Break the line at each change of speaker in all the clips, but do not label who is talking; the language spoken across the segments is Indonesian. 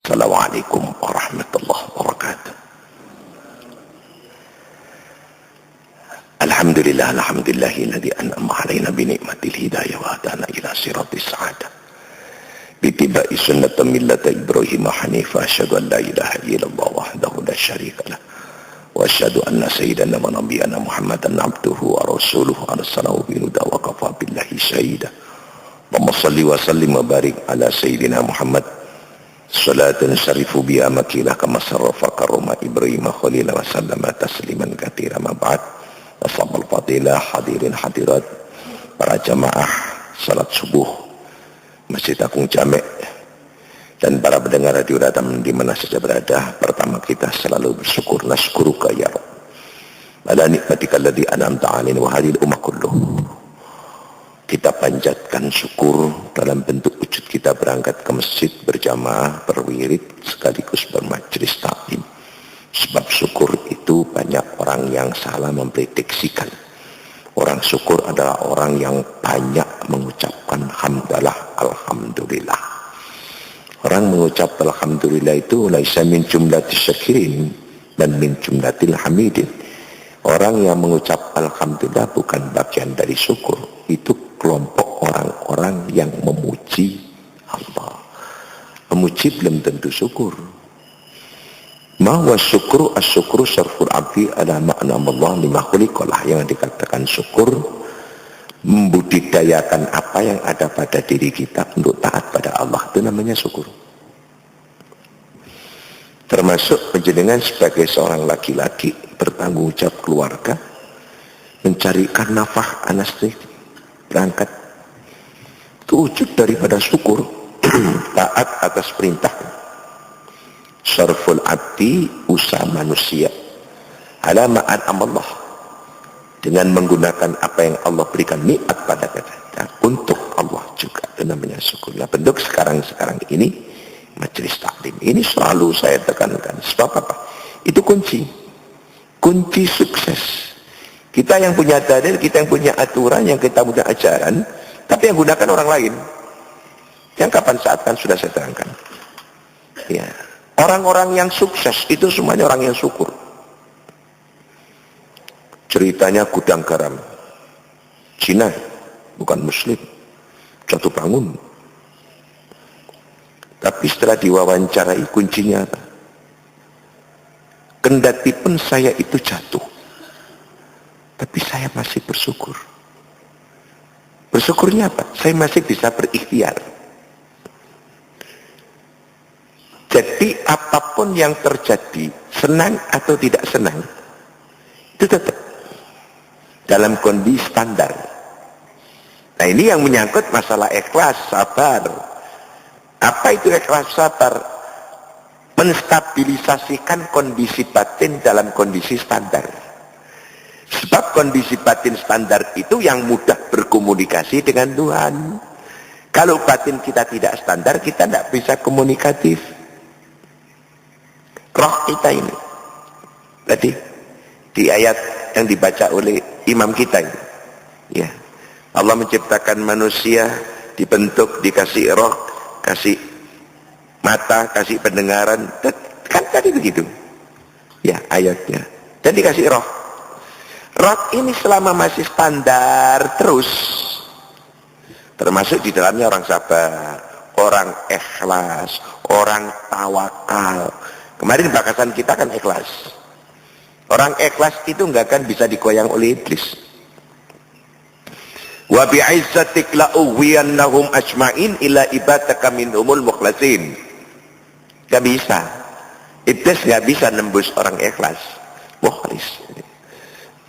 Assalamualaikum warahmatullahi wabarakatuh. Alhamdulillahilladzi an'ama 'alaina bi ni'matil hidayah wa hadana ila siratis sa'adah. Bittiba'i sunnati millati Ibrahim hanifa asyhadu an la ilaha illallah wahdahu la syarika lah. Wa asyhadu anna sayyidana wa nabiyyana Muhammadan abduhu wa rasuluhu arsalahu bil huda wa kafa billahi syahida. Allahumma shalli wa sallim wa barik ala sayyidina Muhammad salatan syarifu biha makilah kama sarrafa karuma Ibrahim khalila wa sallama tasliman katsira ma ba'd. Ashabul fadilah hadirin hadirat para jamaah salat subuh Masjid Agung Jamek dan para pendengar radio Ratam di mana saja berada. Pertama kita selalu bersyukur, nasykuruka ya Rabb ala nikmatika alladzi an'amta 'alaina wa hadhihi ummah kulluh. Kita panjatkan syukur dalam bentuk wujud kita berangkat ke masjid berjamaah, berwirid, sekaligus bermajlis taklim. Sebab syukur itu banyak orang yang salah memprediksikan. Orang syukur adalah orang yang banyak mengucapkan hamdalah, alhamdulillah. Orang mengucap alhamdulillah itu laisa min jumlatis syakirin dan min jumlatil hamidin. Orang yang mengucap alhamdulillah bukan bagian dari syukur. Itu kelompok orang-orang yang memuji Allah. Memuji belum tentu syukur. Mahwa syukru as-syukru syarful abdi ala makna Allah lima khuliqalah. Yang dikatakan syukur membudidayakan apa yang ada pada diri kita untuk taat pada Allah. Itu namanya syukur. Termasuk penjenengan sebagai seorang laki-laki bertanggung jawab keluarga, mencarikan nafkah anak istri, berangkat, itu wujud daripada syukur. Taat atas perintah. Syarful abdi, usaha manusia ala ma'an amallah, dengan menggunakan apa yang Allah berikan nikmat pada kita untuk Allah juga. Itu namanya syukur. Nah, bentuk sekarang ini majelis taklim ini selalu saya tekankan. Sebab apa? Itu kunci sukses. Kita yang punya dalil, kita yang punya aturan, yang kita punya ajaran, tapi yang gunakan orang lain. Yang kapan saat kan sudah saya terangkan. Ya, orang-orang yang sukses itu semuanya orang yang syukur. Ceritanya gudang garam. Cina, bukan Muslim, jatuh bangun. Tapi setelah diwawancarai, kuncinya apa? Kendati pun saya itu jatuh, tapi saya masih bersyukur. Bersyukurnya apa? Saya masih bisa berikhtiar. Jadi apapun yang terjadi, senang atau tidak senang, itu tetap dalam kondisi standar. Nah, ini yang menyangkut masalah ikhlas, sabar. Apa itu ikhlas, sabar? Menstabilisasikan kondisi batin dalam kondisi standar. Sebab kondisi batin standar itu yang mudah berkomunikasi dengan Tuhan. Kalau batin kita tidak standar, kita tidak bisa komunikatif. Roh kita ini tadi di ayat yang dibaca oleh imam kita ini, ya, Allah menciptakan manusia, dibentuk, dikasih roh, kasih mata, kasih pendengaran, kan tadi begitu ya ayatnya, dan dikasih roh. Roh ini selama masih standar terus, termasuk di dalamnya orang sabar, orang ikhlas, orang tawakal. Kemarin bakasan kita kan ikhlas. Orang ikhlas itu nggak akan bisa digoyang oleh iblis. Wa bi'izzatik la'uwiyannahum ajma'in ila ibadaka minhumul mukhlasin. Gak bisa. Iblis gak bisa nembus orang ikhlas. Mukhlis.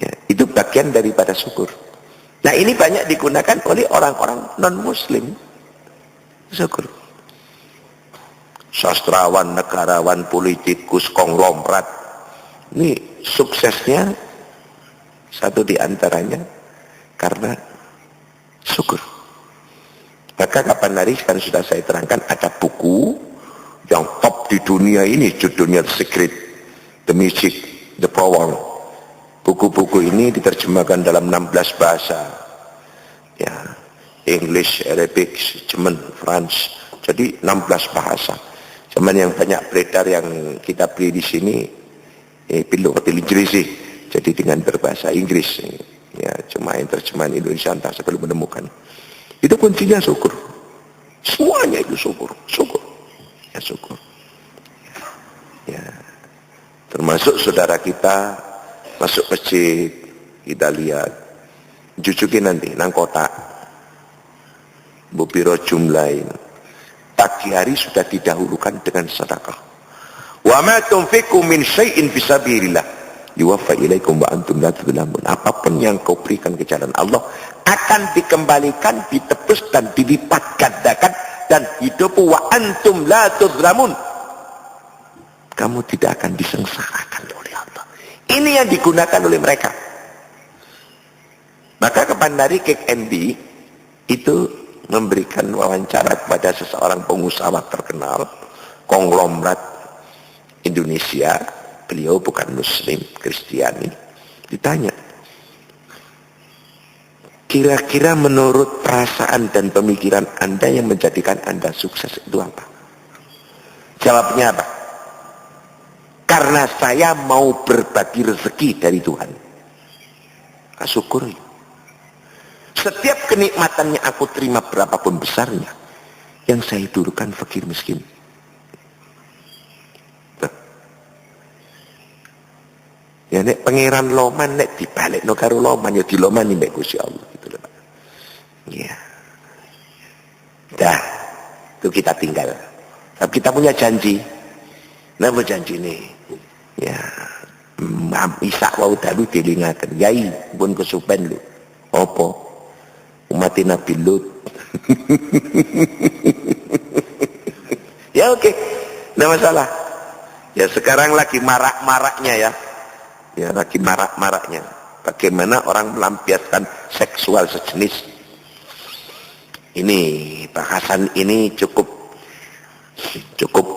Ya, itu bagian daripada syukur. Nah, ini banyak digunakan oleh orang-orang non-muslim. Syukur. Sastrawan, negarawan, politikus, konglomerat. Ini suksesnya satu di antaranya karena syukur. Maka kapan hari kan sudah saya terangkan, ada buku yang top di dunia ini, judulnya The Secret, The Music, The Power. Buku-buku ini diterjemahkan dalam 16 bahasa. Ya, English, Arabic, German, French. Jadi 16 bahasa. Cuman yang banyak beredar yang kita beli di sini Bilogatil Inggris, jadi dengan berbahasa Inggris. Ya, cuma yang terjemahan Indonesia entah saya belum menemukan. Itu kuncinya syukur. Semuanya itu syukur, syukur. Ya syukur. Ya. Termasuk saudara kita masuk masjid, kita lihat jujukin nanti nang kotak. Bupiro jumlahin. Pagi hari sudah didahulukan dengan sedekah. Wa ma tunfiqu min syai'in fisabilillah yuwaffa ilaikum wa antum la tudlamun. Apapun yang kau berikan ke jalan Allah akan dikembalikan, ditebus dan dilipat gandakan dan hidup wa antum la tudlamun. Kamu tidak akan disengsarakan oleh Allah. Ini yang digunakan oleh mereka. Maka Kepandari Kek Endi itu memberikan wawancara kepada seseorang pengusaha terkenal konglomerat Indonesia. Beliau bukan Muslim, Kristiani. Ditanya, kira-kira menurut perasaan dan pemikiran Anda yang menjadikan Anda sukses itu apa? Jawabnya apa? Karena saya mau berbagi rezeki dari Tuhan. Syukur. Setiap kenikmatan yang aku terima berapapun besarnya, yang saya dulukan fakir miskin. Ya nek pangeran loman nek dibalik no karo loman ya dilomani mbek Gusti Allah gitu loh Pak. Iya. Dah, itu kita tinggal. Tapi kita punya janji. Napa janji nih? Ya, Isa wau dalu dilingaken. Yai pun kesupen lho. Apa? Umat Nabi Lut. Ya oke. Enggak masalah. Ya sekarang lagi marak-maraknya ya. Ya lagi marak-maraknya. Bagaimana orang melampiaskan seksual sejenis. Ini bahasan ini cukup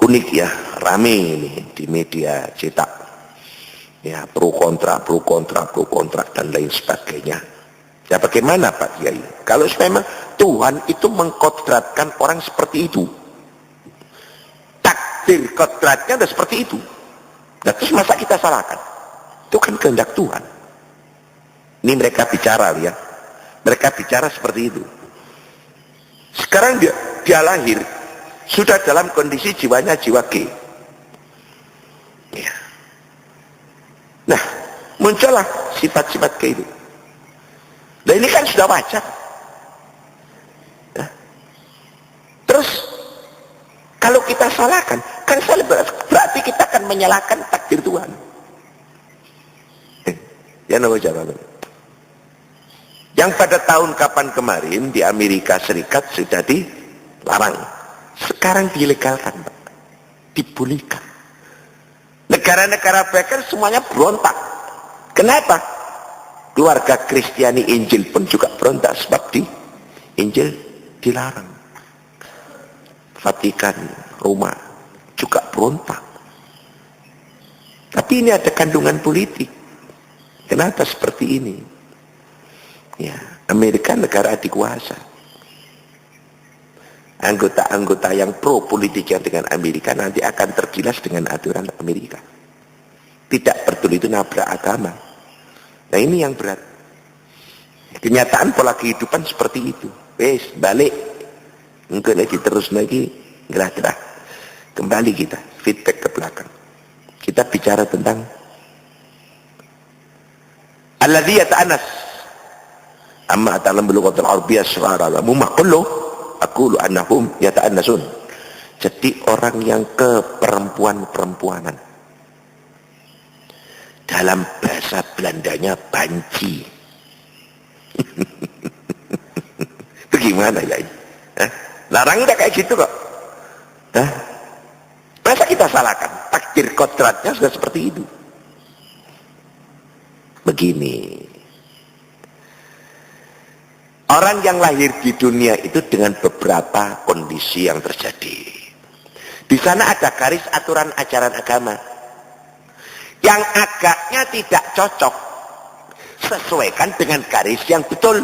unik ya, rame ini di media cetak. Ya pro kontra dan lain sebagainya. Ya bagaimana Pak Kiai? Kalau memang Tuhan itu mengkodratkan orang seperti itu. Takdir kodratnya udah seperti itu. Nah, terus masa kita salahkan? Itu kan kehendak Tuhan. Ini mereka bicara ya. Mereka bicara seperti itu. Sekarang dia lahir sudah dalam kondisi jiwanya jiwa G. Ya. Nah, muncullah sifat-sifat G itu. Nah ini kan sudah wajar. Nah, terus kalau kita salahkan, kan berarti kita akan menyalahkan takdir Tuhan. Ya nama jawaban. Yang pada tahun kapan kemarin di Amerika Serikat sudah dilarang. Sekarang dilegalkan, Pak. Dibolehkan. Negara-negara bagian semuanya berontak. Kenapa? Keluarga Kristiani Injil pun juga berontak sebab di Injil dilarang. Vatikan, Roma juga berontak. Tapi ini ada kandungan politik. Kenapa seperti ini? Ya, Amerika negara adikuasa. Anggota-anggota yang pro politik yang dengan Amerika nanti akan tergilas dengan aturan Amerika. Tidak peduli itu nabrak agama. Nah ini yang berat. Kenyataan pola kehidupan seperti itu. Wes balik. Engkau lagi terus lagi gerah-gerah. Kembali kita feedback ke belakang. Kita bicara tentang alladzi yata'annas. Amma ta'lam bil lughatil arabiyyah syara la mumaqullu aqulu annahum yata'annasun. Jadi orang yang keperempuan-perempuanan. Dalam bahasa Belandanya banci. Bagaimana ya ini? Larang udah kayak gitu kok. Masa kita salahkan? Takdir kodratnya sudah seperti itu. Begini. Orang yang lahir di dunia itu dengan beberapa kondisi yang terjadi. Di sana ada garis aturan ajaran agama. Yang agaknya tidak cocok. Sesuaikan dengan garis yang betul.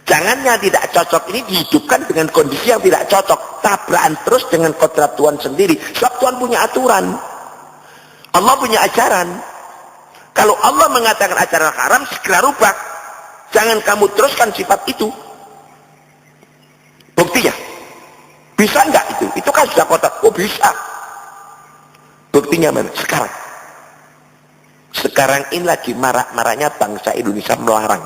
Jangan yang tidak cocok ini dihidupkan dengan kondisi yang tidak cocok. tabrakan terus dengan kodrat Tuhan sendiri. Sebab Tuhan punya aturan, Allah punya ajaran. Kalau Allah mengatakan ajaran haram, segera rubah. Jangan kamu teruskan sifat itu. Buktinya, bisa enggak itu? Itu kan sudah kodrat. Oh bisa. Buktinya mana? Sekarang ini lagi marak-maraknya bangsa Indonesia melarang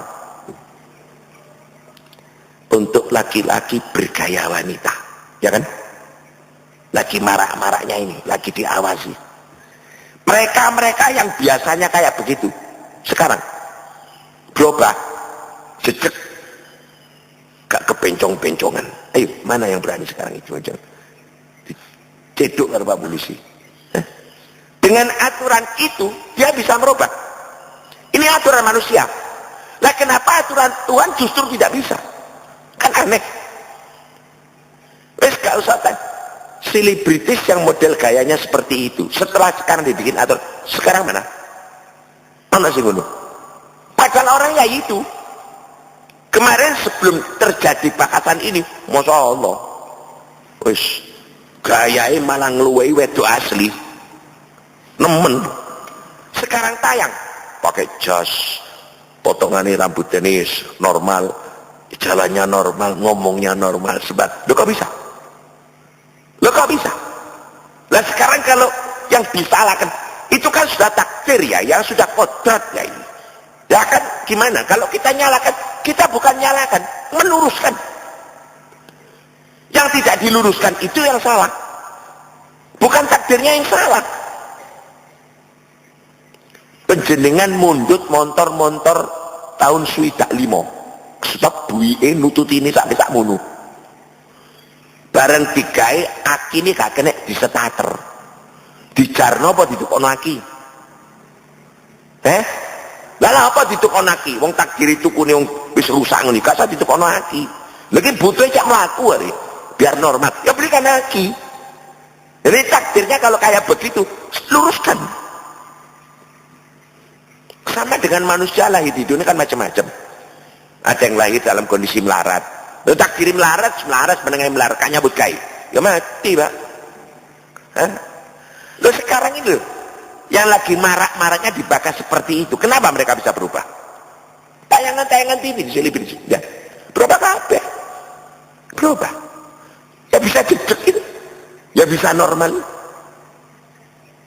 untuk laki-laki bergaya wanita, ya kan? Lagi marak-maraknya ini, lagi diawasi. Mereka yang biasanya kayak begitu, sekarang berubah, jejak, gak kebencong-bencongan. Ayo, mana yang berani sekarang itu aja? Cedok karo Pak Polisi. Dengan aturan itu, dia bisa merubah. Ini aturan manusia. Lah kenapa aturan Tuhan justru tidak bisa? Kan aneh. Wes gak usah kan. Selebritis yang model gayanya seperti itu, setelah sekarang dibikin aturan, sekarang mana? Mana sih ngono? Padahal orangnya itu. Kemarin sebelum terjadi bakasan ini, Masya Allah, wes gayanya malah ngeluwei wedok asli. Nemen. Sekarang tayang pakai jas, potongannya rambut tenis normal, jalannya normal, ngomongnya normal, sebab lo kok bisa? Lah sekarang kalau yang disalahkan itu kan sudah takdir ya, yang sudah kodrat ya ini. Ya kan gimana? Kalau kita nyalakan, kita bukan nyalakan, meluruskan. Yang tidak diluruskan itu yang salah, bukan takdirnya yang salah. Penjenengan mundut montor tahun swidak 5 sebab duwike nututi ini sak mono. Bareng digawe akine gak kena disetater. Dijarno apa ditukokno aki? Lah apa ditukokno aki? Wong takdir tukune wong wis rusak ngene, gak usah ditukokno aki. Lagi butuhe cak mlaku ari biar normal. Ya belikan aki. Jadi takdirnya kalau kayak begitu, luruskan. Sama dengan manusia lahir di dunia kan macam-macam. Ada yang lahir dalam kondisi melarat. Lalu takdir melarat menengah melarat, kan nyabut kai. Ya mati, Pak. Lalu sekarang ini loh, yang lagi marak-maraknya dibakar seperti itu. Kenapa mereka bisa berubah? Tayangan-tayangan TV di sini. Ya. Berubah kabeh. Berubah. Ya bisa jejak gitu. Ya bisa normal.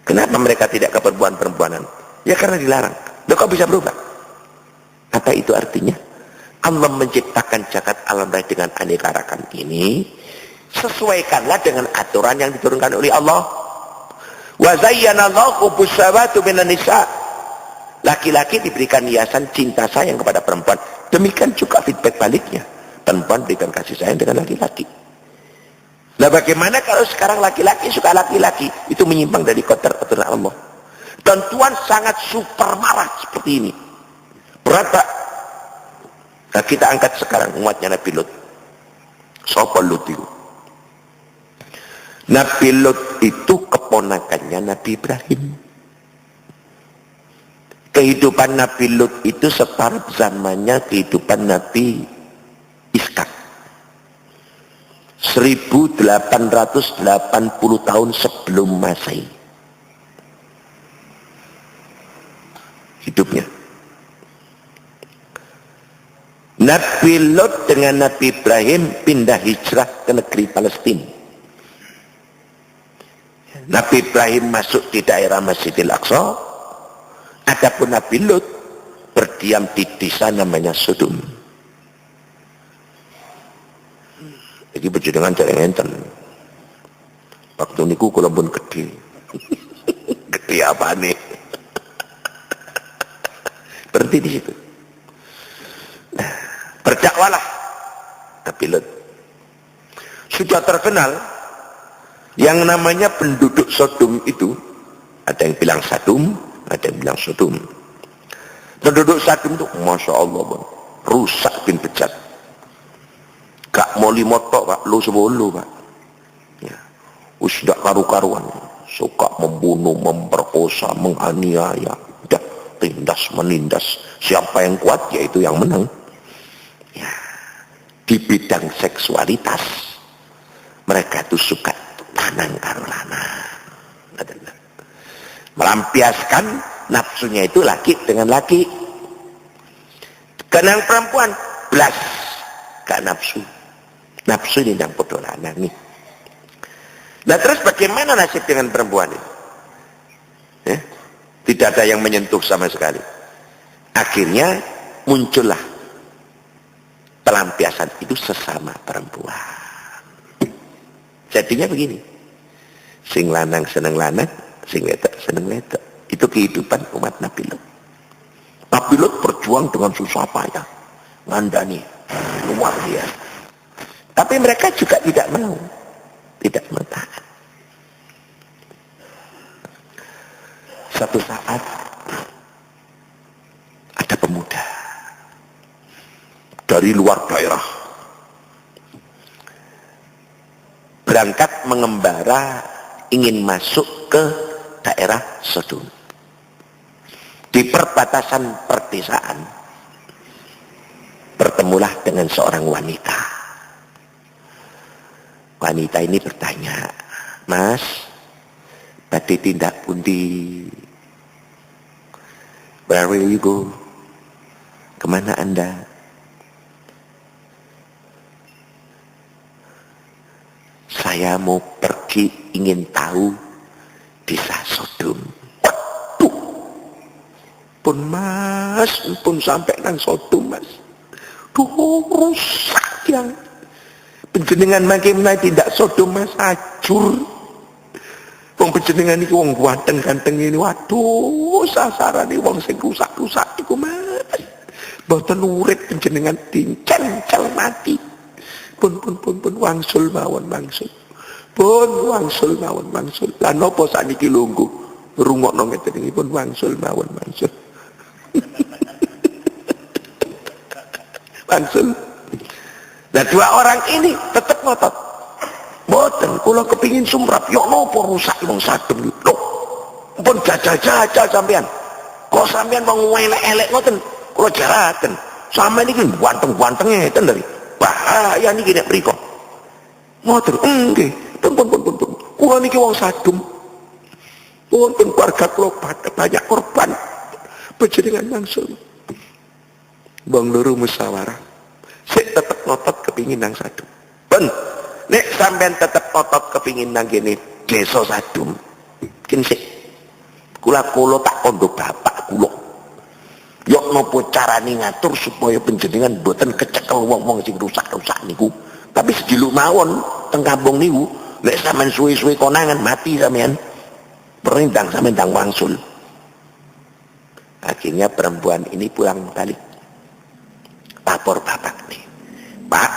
Kenapa mereka tidak ke perempuan-perempuanan? Ya karena dilarang. Loh kok bisa berubah? Apa itu artinya? Allah menciptakan jagat alam raya dengan aneka ragam ini, sesuaikanlah dengan aturan yang diturunkan oleh Allah. Wa zayyana Allahu hubbusyahawati minan nisa. Laki-laki diberikan hiasan cinta sayang kepada perempuan. Demikian juga feedback baliknya. Perempuan berikan kasih sayang dengan laki-laki. Nah bagaimana kalau sekarang laki-laki suka laki-laki? Itu menyimpang dari kodrat aturan Allah. Dan Tuhan sangat super marah seperti ini. Berat, Pak. Nah kita angkat sekarang umatnya Nabi Lut. Sapa Lut itu? Nabi Lut itu keponakannya Nabi Ibrahim. Kehidupan Nabi Lut itu setara zamannya kehidupan Nabi Ishak. 1880 tahun sebelum Masehi. Hidupnya. Nabi Lot dengan Nabi Ibrahim pindah hijrah ke negeri Palestina. Nabi Ibrahim masuk di daerah Masjidil Aqsa. Adapun Nabi Lot berdiam di desa namanya Sodom. Jadi berjenengan cari ngenten. Waktu niku kula pun gede. Gede apa nih? Berhenti di situ. Nah, berdakwalah Nabi Lut. Sudah terkenal yang namanya penduduk Sodom itu, ada yang bilang Sadum, ada yang bilang Sodom. Penduduk Sadom itu Masya Allah bang, rusak bin bejat. Gak mau limotok Pak, lu sebolu Pak. Ya. Sudah karu-karuan, suka membunuh, memperkosa, menganiaya, udah tindas menindas. Siapa yang kuat yaitu yang menang. Ya. Di bidang seksualitas mereka itu suka lanang karo lanang. Melampiaskan nafsunya itu laki dengan laki. Kenang perempuan belas gak nafsu. Nafsu ini yang podo lanang nih. Nah terus bagaimana nasib dengan perempuan ini? Tidak ada yang menyentuh sama sekali. Akhirnya muncullah pelampiasan itu sesama perempuan. Jadinya begini. Sing lanang seneng lanang, sing wedok seneng wedok. Itu kehidupan umat Nabi Lut. Nabi Lut berjuang dengan susah payah. Ngandani. Luar biasa. Tapi mereka juga tidak mau. Tidak mau taat. Satu saat ada pemuda dari luar daerah berangkat mengembara ingin masuk ke daerah Sodom. Di perbatasan perdesaan bertemulah dengan seorang wanita. Wanita ini bertanya, "Mas, badhe tindak pundi? Where will you go? Kemana Anda?" "Saya mau pergi, ingin tahu desa Sodom." Waduh, pun Mas, pun sampai nang Sodom Mas. Duh, rusak yang penjenengan makin tidak Sodom Mas, ajur. Wong penjenengan iki wong ganteng-ganteng ini, waduh, sasarane wong sing rusak-rusak iku Mas. Mboten urip penjenengan dincel mati. Pun wangsul mawon wangsul. Pun wangsul mawon wangsul. Lah napa sakniki lungguh rungokno ngeten iki pun wangsul mawon wangsul. Wangsul. Nah dua orang ini tetap ngotot. Mboten kula kepingin sumrap, yo napa rusak wong Sodom lho. Pun jajal-jajal sampean. Kok sampean wong elek-elek ngoten, kula jaraken. Sampeyan iki ganteng-gantenge ngeten lho. Bahaya niki nek mriku. Ngoten, nggih. Pun. Kula niki wong Sodom. Pun keluarga kula banyak korban. Panjenengan langsung. Wong loro musyawarah. Sik tetep ngotot kepingin nang Sodom. Ben, nek sampean tetep ngotot kepingin nang kene desa Sodom. Kin sik. Kula tak kondo bapak kula. Yok nopo carane ngatur supaya panjenengan mboten kecekel wong-wong sing rusak-rusak niku. Tapi sediluk mawon teng kampung niku, nek sampean suwe-suwe konangan mati sampean. Perintang sampean ndang wangsul. Akhirnya perempuan ini pulang balik. Lapor bapak nih. "Pak,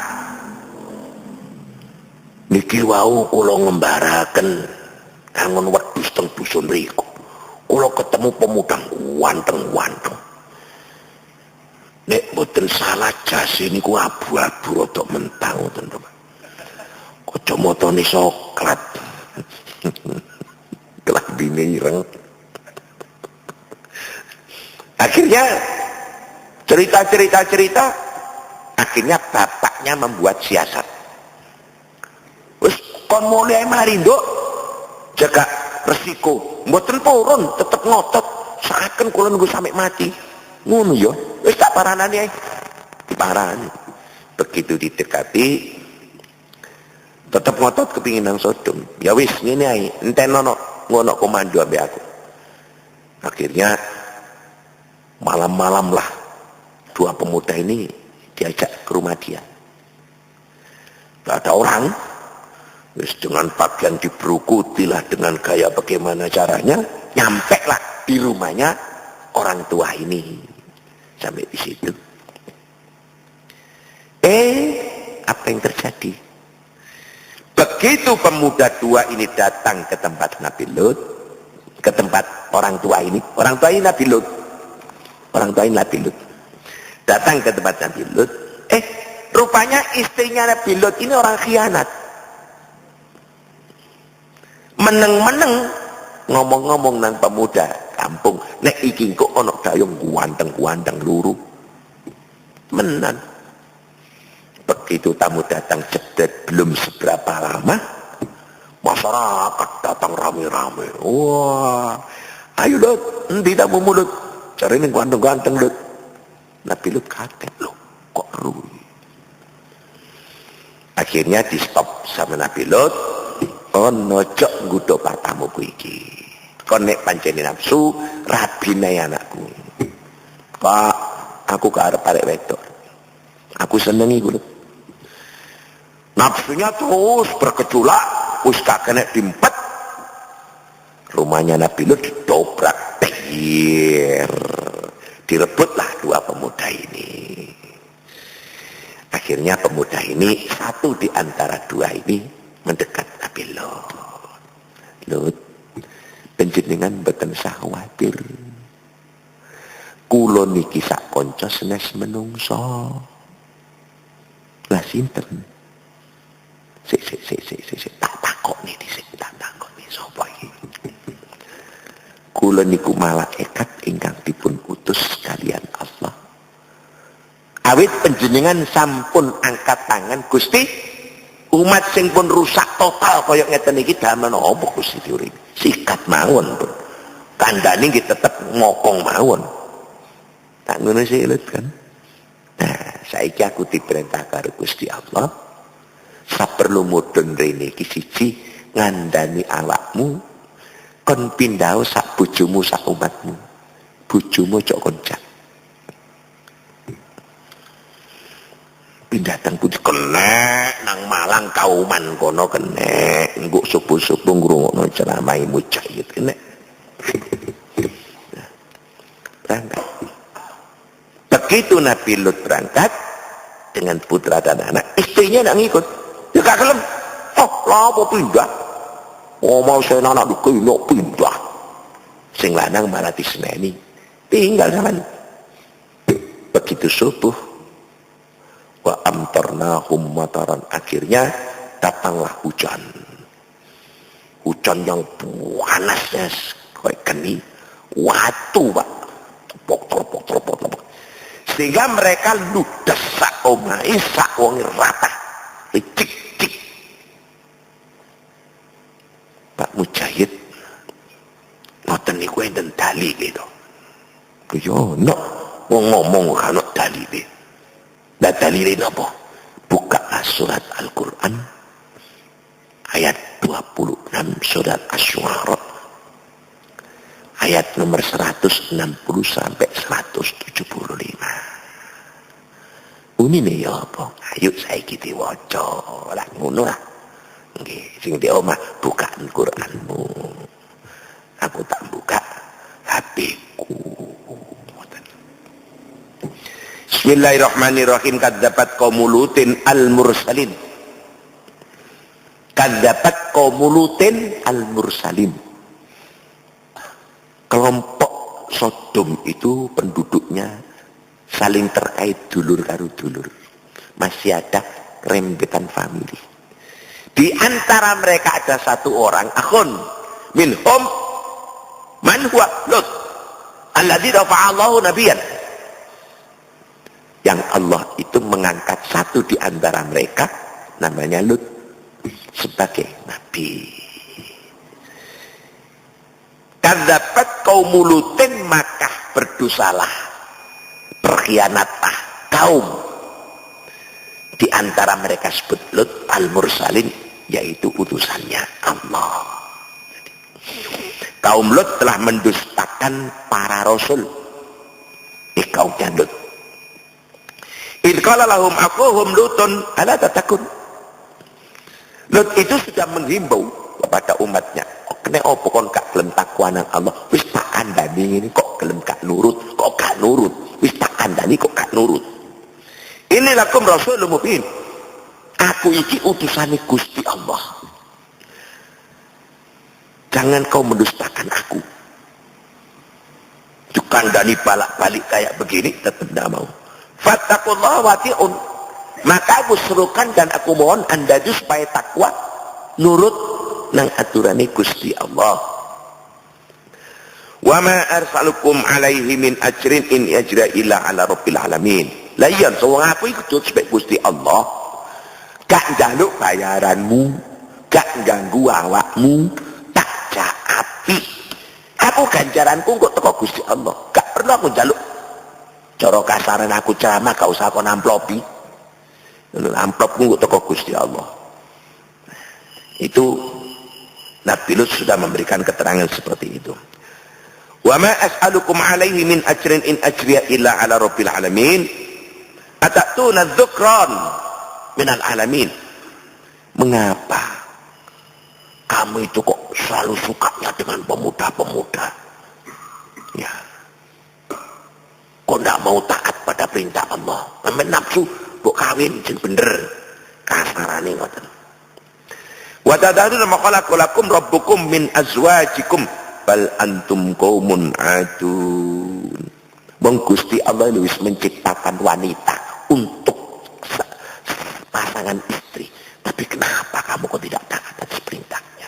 niki wau kula ngembaraken kangon wedhus teng dusun mriku. Kula ketemu pemuda ganteng-ganteng. Nek mboten salah jase niku abu-abu rada mentang ngoten to, Pak. Kacamatane soklat." Kelambine ireng. Akhirnya cerita, akhirnya bapaknya membuat siasat. Wis kon mulai mari nduk, jaga resiko. Mboten purun, tetep ngotot. Saken kula nunggu sampai mati. Ngono ya. Wis tak paranani ae. Diparani. Begitu didekati tetep ngotot kepingin nang Sodom. Ya wis ngene ae, entenono ngono komando ambek aku. Akhirnya malam-malam lah dua pemuda ini diajak ke rumah dia. Gak ada orang, wis dengan pakaian dibrukuti lah dengan gaya bagaimana caranya, nyampe lah di rumahnya orang tua ini. Sampai di situ. Apa yang terjadi? Begitu pemuda dua ini datang ke tempat Nabi Lut, ke tempat orang tua ini Nabi Lut. Orang tua ini Nabi Lut. Datang ke tempat Nabi Lut. Rupanya istrinya Nabi Lut ini orang khianat. Meneng-meneng ngomong-ngomong nang pemuda kampung, nek iki kok ana dayung kuanteng-kuanteng luru. Menan. Begitu tamu datang cedet belum seberapa lama, masyarakat datang rame-rame. Wah, ayo Lut, endi tamu mulut? Cari ini ganteng-ganteng Lut. Nabi Lut kaget, loh kok rugi. Akhirnya di stop sama Nabi Lut. Oh nojok nggodho tamuku iki. Kon nek pancene nafsu, rabine anakku. Pak, aku gak arep arek wedok. Aku senengi kuwi. Nafsunya terus bergejolak, wis gak kena dimpet. Rumahnya Nabi Lut ditobrak, direbutlah dua pemuda ini. Akhirnya pemuda ini, satu di antara dua ini mendekat Nabi Lut. Lut, panjenengan mboten usah khawatir. Kula niki sak kanca senes menungso. Lah sinten? Sik tak takokne dhisik, tak takokne sapa iki. Kula niku malaikat ingkang dipun utus kalian Allah. Awit panjenengan sampun angkat tangan Gusti, umat sing pun rusak total kaya ngeten iki damen apa Gusti diuring. Sikat mawon pun. Kandhane nggih tetep ngokong mawon. Tak ngono sik Lut kan. Nah, saiki aku diperintah karo Gusti Allah. Saperlu mudhun rene iki siji ngandani awakmu kon pindhao sak bojomu sak umatmu. Bojomu cok koncak. Pindah teng pundi kenek nang Malang Kauman kono kenek engko subuh-subuh ngrungokno ceramah Mujahid kenek. Berangkat. Begitu Nabi Lut berangkat dengan putra dan anak, istrinya nak ngikut. Ya gak gelem. Oh, lah apa pindah? Oh, mau saya anak dikilok pindah. Sing lanang malah diseneni. Tinggal sama. Begitu subuh, wa amtarnahum mataran, akhirnya datanglah hujan. Hujan yang panasnya kayak geni, watu Pak. Tepok. Sehingga mereka ludes sak omahe sak wong rata. Cik. Pak Mujahid ngoten niku enten dalile to. Yo no wong ngomong kan dalile. Lah dalile napa? Bukalah surat Al-Qur'an ayat 26 surat Asy-Syu'ara ayat nomor 160 sampai 175. Unine ya apa? Ayo saiki diwaca lah ngono lah. Nggih, sing di omah bukaan Qur'anmu. Aku tak buka HP-ku. Bismillahirrahmanirrahim. Kadzabat qaumul Lutin al-mursalin. Kadzabat qaumul Lutin al-mursalin. Kelompok Sodom itu penduduknya saling terkait dulur karo dulur. Masih ada rembetan famili. Di antara mereka ada satu orang, akhun minhum man huwa Lut alladzi rafa'allahu nabiyyan. Yang Allah itu mengangkat satu di antara mereka namanya Lut sebagai nabi. Kadzabat qaumul Lutin, maka berdosalah, berkhianatlah kaum di antara mereka sebut Lut al-mursalin, yaitu utusannya Allah. Kaum Lut telah mendustakan para rasul. Kaumnya Lut. Idh qala lahum aquhum Lutun ala tatakun. Lut itu sudah menghimbau kepada umatnya. Kene opo kon gak gelem takwa nang Allah? Wis tak kandhani ini kok gelem gak nurut, kok gak nurut. Wis tak kandhani kok gak nurut. Ini lakum rasulun mubin. Aku iki utusane Gusti Allah. Jangan kau mendustakan aku. Dikandani balak-balik kayak begini tetap tidak mau. Fattaqullaha wati'un. Maka aku serukan dan aku mohon anda itu supaya takwa, nurut nang aturane Gusti Allah. Wa ma arsalukum alaihi min ajrin in ajra illa ala rabbil alamin. Lah iya wong aku iku kudu sebab Gusti Allah. Gak njaluk bayaranmu, gak ganggu awakmu, tak jaati. Aku ganjaranku kok teko Gusti Allah. Gak perlu aku njaluk. Cara kasaran aku ceramah gak usah kon amplopi. Amplopmu kok teko Gusti Allah. Itu Nabi Lut sudah memberikan keterangan seperti itu. Wa ma as'alukum alaihi min ajrin in ajriya illa ala rabbil alamin. Atatuna dzukran minal alamin. Mengapa kamu itu kok selalu sukanya dengan pemuda-pemuda? Ya. Kok enggak mau taat pada perintah Allah? Sampai nafsu kok kawin sing bener. Kasarane ngoten. Wa tadharuna ma khalaqalakum rabbukum min azwajikum bal antum qaumun adun. Wong Gusti Allah wis menciptakan wanita untuk pasangan istri. Tapi kenapa kamu kok tidak taat atas perintahnya?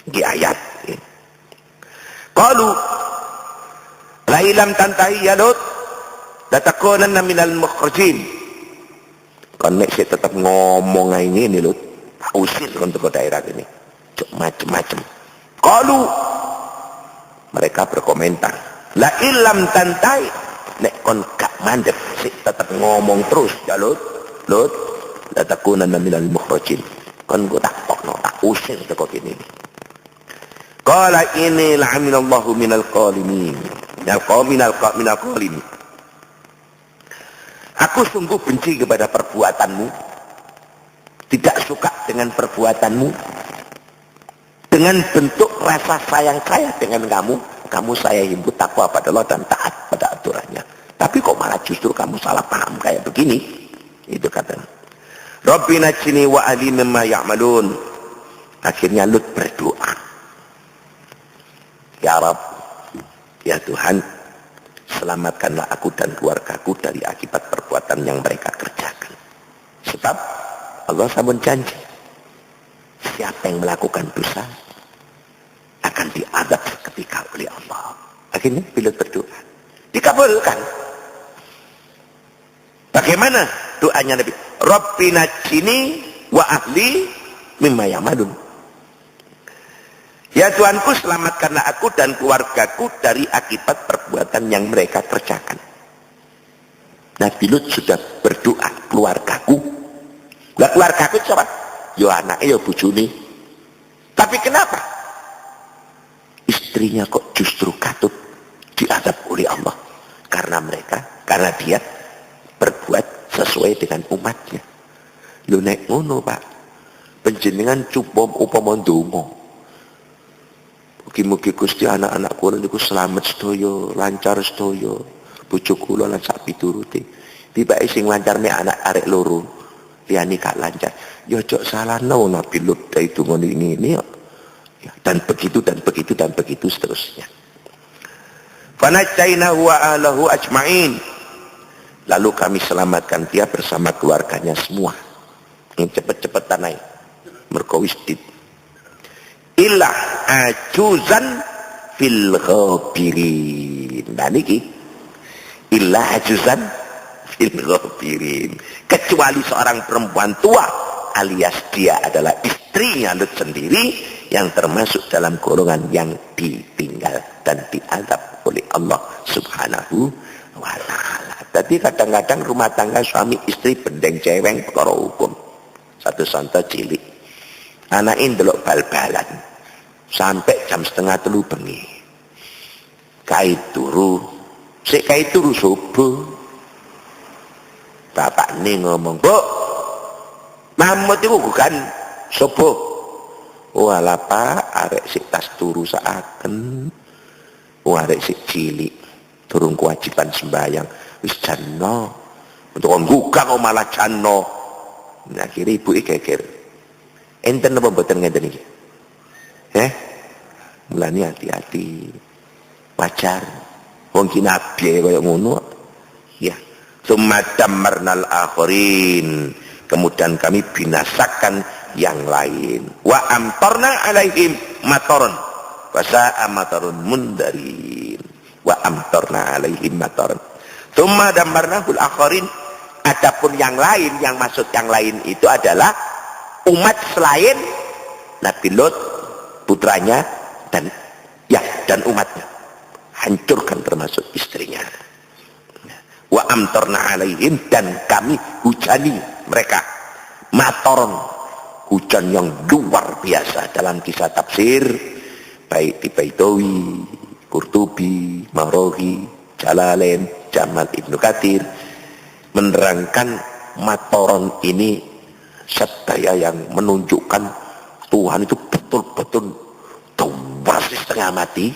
Di ayat ini. Qalu la ilam tantahi ya Lut latakunanna minal mukhrajin. Kan nek saya tetap ngomong ini Lut, usir untuk daerah ini. Cuk macam-macam. Qalu mereka berkomentar, la ilam tantai nek kon gak mandek sik tetap ngomong terus ya Lut la takunanna minal mukhrajin. Kon go tak tokno tak usir teko kene iki. Qala inni la'aminallahu minal qalimin. Ya minal qalimin. Aku sungguh benci kepada perbuatanmu. Tidak suka dengan perbuatanmu. Dengan bentuk rasa sayang saya dengan kamu saya himbau takwa pada Allah dan taat pada aturannya. Tapi kok malah justru kamu salah paham kayak begini? Itu katanya. Rabbi najini wa ahli mimma ya'malun. Akhirnya Lut berdoa. Ya Rabb, ya Tuhan, selamatkanlah aku dan keluargaku dari akibat perbuatan yang mereka kerjakan. Sebab Allah sampun janji, siapa yang melakukan dosa akan diadab seketika oleh Allah. Akhirnya bila berdoa dikabulkan. Bagaimana doanya Nabi? Rabbi najini wa ahli mimma ya'malun. Ya Tuhanku, selamatkanlah aku dan keluargaku dari akibat perbuatan yang mereka kerjakan. Nabi Lut sudah berdoa, keluargaku. Lah keluargaku siapa? Yo anaknya, yo bojone. Tapi kenapa istrinya kok justru katut diadab oleh Allah? Karena dia berbuat sesuai dengan umatnya. Lho nek ngono Pak, panjenengan cukup upama ndonga. Mugi-mugi Gusti anak-anak kula niku slamet sedaya, lancar sedaya. Bojo kula lan sak piturute. Tibake sing lancar mek anak arek loro. Liyane gak lancar. Ya ojo salahno Nabi Lut itu ngene ini ya. Dan begitu seterusnya. Fanajjainahu wa ahlahu ajma'in. Lalu kami selamatkan dia bersama keluarganya semua. Yang cepet-cepetan ae. Mergo wis illa ajuzan fil ghabirin. Nah niki illa ajuzan fil ghabirin, kecuali seorang perempuan tua alias dia adalah istrinya Lut sendiri yang termasuk dalam golongan yang ditinggal dan diazab oleh Allah Subhanahu wa ta'ala. Jadi kadang-kadang rumah tangga suami istri bendeng ceweng perkara hukum. Satu contoh cilik, anak ini ndelok bal-balan sampai jam 2:30 bengi. Kai turu subuh. Bapak ini ngomong, "Bu, Mahmud itu bukan subuh." Walah Pak, arek sik tas turu saaken. Arek sik cilik durung kewajiban sembahyang wis janno. Untuk kon buka kok malah janno. Nah, akhirnya ibu geger. Enten apa mboten ngenten iki? Mulane hati-hati. Wajar. Wong ki nabi kaya ngono. Ya. Tsumma dammarnal akhirin. Kemudian kami binasakan yang lain. Wa amtarna alaihim mataron. Wa sa'a matarun mundarin. Wa amtarna alaihim mataron. Tsumma dammarnahul akhirin.
Adapun yang lain, yang maksud yang lain itu adalah umat selain Nabi Lot, putranya, dan umatnya. Hancurkan termasuk istrinya. Wa amtorna alaihim, dan kami hujani mereka. Matoron, hujan yang luar biasa. Dalam kisah tafsir, baik di Baitawi, Qurtubi, Marohi, Jalalain, Jamal Ibnu Katsir, menerangkan matoron ini sedaya yang menunjukkan Tuhan itu betul-betul tuas setengah mati.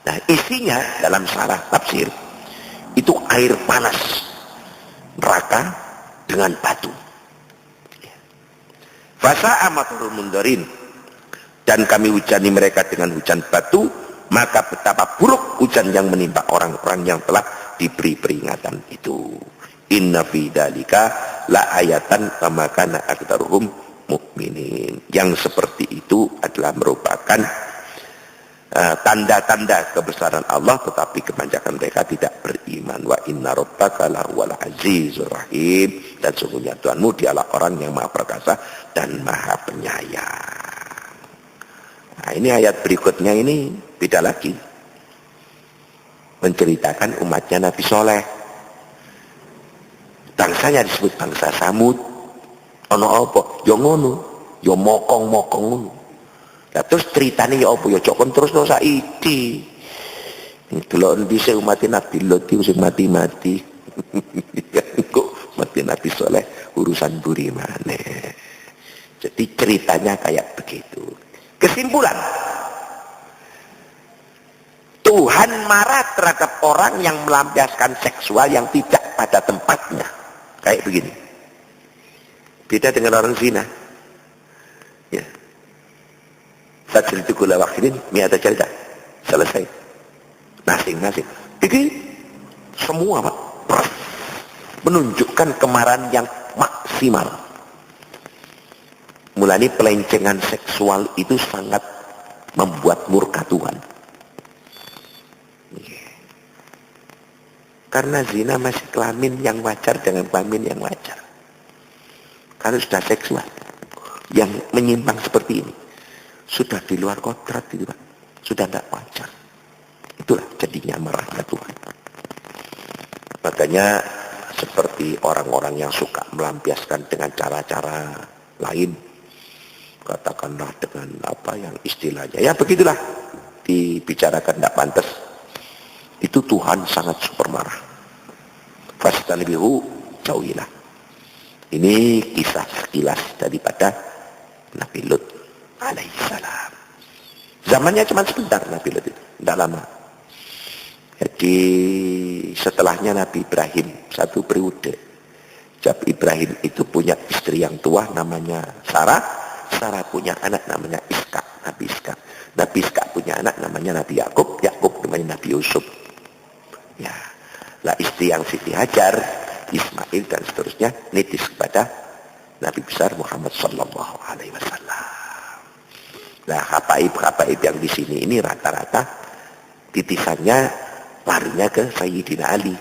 Nah, isinya dalam syarah tafsir itu air panas neraka dengan batu. Fasa'a matarul mundarin, dan kami hujani mereka dengan hujan batu, maka betapa buruk hujan yang menimpa orang-orang yang telah diberi peringatan itu. Inna fi dzalika la ayatan wa kana aktsaruhum mukminin. Yang seperti itu adalah merupakan tanda-tanda kebesaran Allah, tetapi kebanyakan mereka tidak beriman. Wa inna rabbaka lahuwal azizur rahim, dan sungguhnya Tuhanmu dialah orang yang maha perkasa dan maha penyayang. Nah, ini ayat berikutnya ini beda lagi, menceritakan umatnya Nabi Soleh. Bangsanya disebut bangsa Samud. Ono apa? Ya ngono, ya mokong-mokong ngono. Nah, terus ceritanya ya apa? Ya cokon terus no saiki. Delok dhisik umat Nabi Lot iki sing mati-mati. Kok mati Nabi Soleh urusan buri maneh. Jadi ceritanya kayak begitu. Kesimpulan, Tuhan marah terhadap orang yang melampiaskan seksual yang tidak pada tempatnya. Kayak begini. Beda dengan orang zina. Ya. Sajritu kula wakilin mi'ata jaldah. Selesai. Nasing-nasing. Ini semua Pak, menunjukkan kemarahan yang maksimal. Mulai pelencengan seksual itu sangat membuat murka Tuhan. Karena zina masih kelamin yang wajar dengan kelamin yang wajar. Kalau sudah seksual yang menyimpang seperti ini, sudah di luar kodrat itu Pak, sudah tidak wajar. Itulah jadinya marahnya Tuhan. Makanya seperti orang-orang yang suka melampiaskan dengan cara-cara lain, katakanlah dengan apa yang istilahnya, ya begitulah dibicarakan tidak pantas, itu Tuhan sangat super marah. Fastanibihu, jauhilah. Ini kisah sekilas daripada Nabi Lut alaihissalam. Zamannya cuma sebentar Nabi Lut itu, tidak lama. Jadi setelahnya Nabi Ibrahim, satu periode. Nabi Ibrahim itu punya istri yang tua namanya Sarah. Sarah punya anak namanya Ishak, Nabi Ishak. Nabi Ishak punya anak namanya Nabi Yakub. Yakub namanya Nabi Yusuf. Ya, lah istri yang Siti Hajar, Ismail dan seterusnya nitis kepada Nabi besar Muhammad sallallahu alaihi wasallam. Nah, habaib yang di sini ini rata-rata titisannya larinya ke Sayyidina Ali.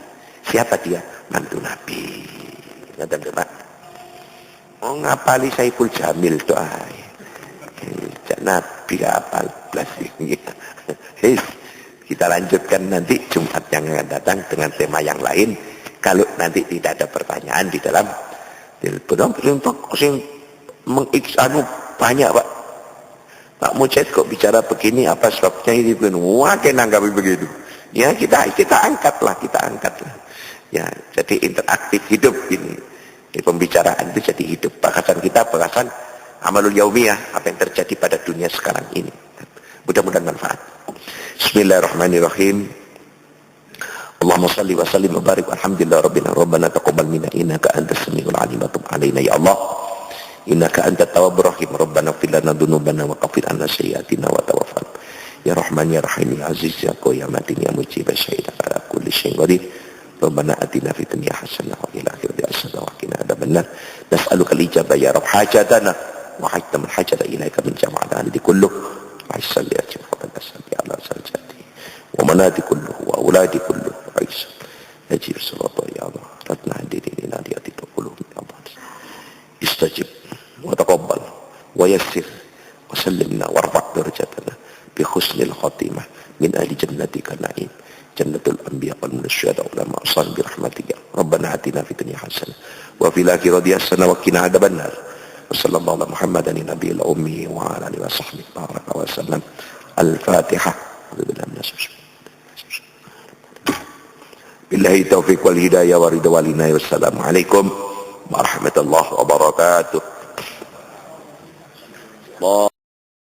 Siapa dia? Mantu Nabi. Ngerti Pak? Oh, ngapali Saiful Jamil tuh ay. Nabi apal belas ini. Kita lanjutkan nanti Jumat yang akan datang dengan tema yang lain. Kalau nanti tidak ada pertanyaan di dalam telepon, sing mengiksanu banyak Pak. Pak Mujahid kok bicara begini, apa sebabnya ini? Wah, nanggapi begitu. Ya kita angkatlah. Ya, jadi interaktif hidup ini. Pembicaraan itu jadi hidup. Bahasan kita bahasan amalul yaumiyah, apa yang terjadi pada dunia sekarang ini. Mudah-mudahan manfaat. Bismillahirrahmanirrahim. Allahumma salli wa sallim wa barik alhamdulillah rabbana taqabbal minna innaka antas samiul alim wa tub alaina ya Allah innaka antat tawwabur rahim rabbana ighfir lana dzunubana wa kaffir 'anna sayyi'atina wa tawaffana ya rahman ya rahim ya aziz ya qayyum ya matin ya mujib syahid ala kulli syai'in qadir rabbana atina fid dunya hasanah wa fil akhirati hasanah wa qina adzabannar nas'aluka al-ijabah ya rabb hajatana wa hajtam al-hajata ilaika min jama'ana li kullu wa salli ala sajjati wa manati kullu wa uladi kullu عيسى نجيب صلاة يا الله رتنا عندي ناديات القلوب استجب وتقبل ويسر وسلمنا وارفع درجتنا بحسن الخاتمة من أهل جنتك النعيم جنة الأنبياء والشهداء والعلماء صالحين برحمتك ربنا آتنا في الدنيا حسنة وفي الآخرة حسنة وقنا عذاب النار وصلى الله على محمد النبي الأمي وعلى آله وصحبه بارك وسلم الفاتحة بالله التوفيق والهداية ورضا والعناية والسلام عليكم ورحمة الله وبركاته.